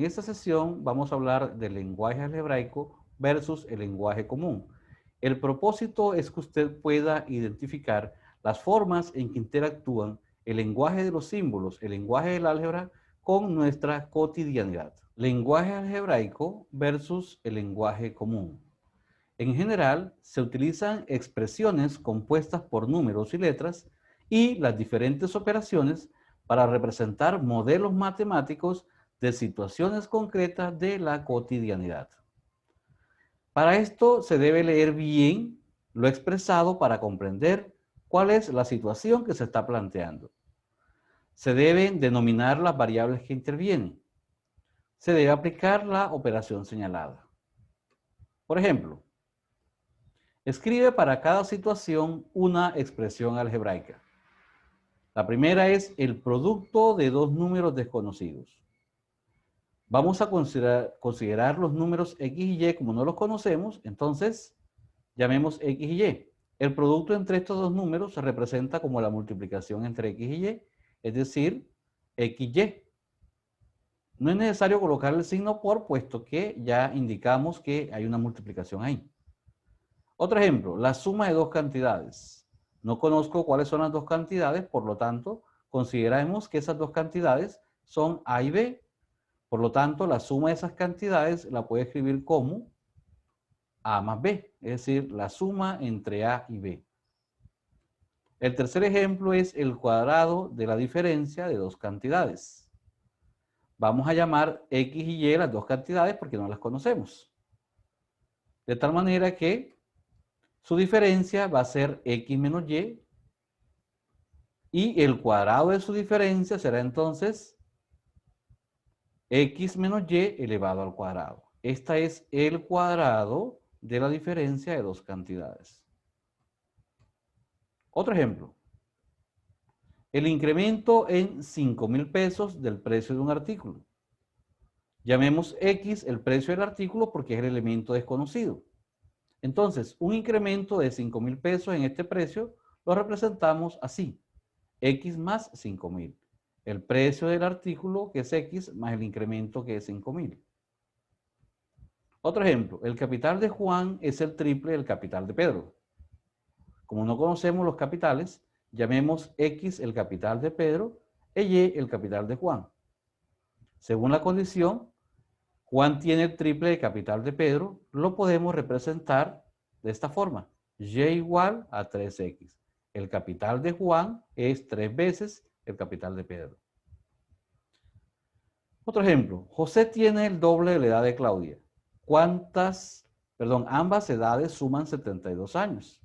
esta sesión vamos a hablar del lenguaje algebraico versus el lenguaje común. El propósito es que usted pueda identificar las formas en que interactúan el lenguaje de los símbolos, el lenguaje del álgebra, con nuestra cotidianidad. Lenguaje algebraico versus el lenguaje común. En general, se utilizan expresiones compuestas por números y letras y las diferentes operaciones para representar modelos matemáticos de situaciones concretas de la cotidianidad. Para esto se debe leer bien lo expresado para comprender cuál es la situación que se está planteando. Se deben denominar las variables que intervienen. Se debe aplicar la operación señalada. Por ejemplo, escribe para cada situación una expresión algebraica. La primera es el producto de dos números desconocidos. Vamos a considerar los números x y y como no los conocemos, entonces llamemos x y y. El producto entre estos dos números se representa como la multiplicación entre x y y, es decir, xy. No es necesario colocar el signo por, puesto que ya indicamos que hay una multiplicación ahí. Otro ejemplo, la suma de dos cantidades. No conozco cuáles son las dos cantidades, por lo tanto, consideramos que esas dos cantidades son A y B. Por lo tanto, la suma de esas cantidades la puede escribir como A más B, es decir, la suma entre A y B. El tercer ejemplo es el cuadrado de la diferencia de dos cantidades. Vamos a llamar X y Y las dos cantidades porque no las conocemos. De tal manera que su diferencia va a ser X menos y el cuadrado de su diferencia será entonces X menos Y elevado al cuadrado. Esta es el cuadrado de la diferencia de dos cantidades. Otro ejemplo. El incremento en 5,000 pesos del precio de un artículo. Llamemos X el precio del artículo porque es el elemento desconocido. Entonces, un incremento de 5,000 pesos en este precio lo representamos así. X más 5,000. El precio del artículo, que es X, más el incremento, que es 5,000. Otro ejemplo, el capital de Juan es el triple del capital de Pedro. Como no conocemos los capitales, llamemos X el capital de Pedro e Y el capital de Juan. Según la condición, Juan tiene el triple del capital de Pedro, lo podemos representar de esta forma. Y igual a 3X. El capital de Juan es 3 veces el capital de Pedro. Otro ejemplo, José tiene el doble de la edad de Claudia. Ambas edades suman 72 años.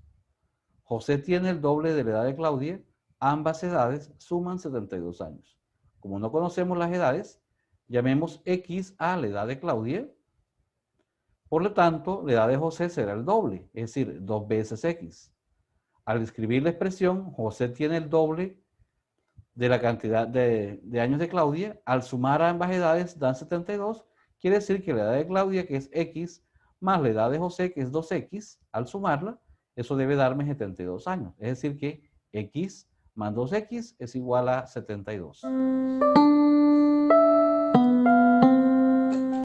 José tiene el doble de la edad de Claudia, ambas edades suman 72 años. Como no conocemos las edades, llamemos X a la edad de Claudia. Por lo tanto, la edad de José será el doble, es decir, 2 veces X. Al escribir la expresión, José tiene el doble de la cantidad de años de Claudia. Al sumar ambas edades dan 72. Quiere decir que la edad de Claudia, que es X, más la edad de José, que es 2X, al sumarla, eso debe darme 72 años. Es decir que X más 2X es igual a 72.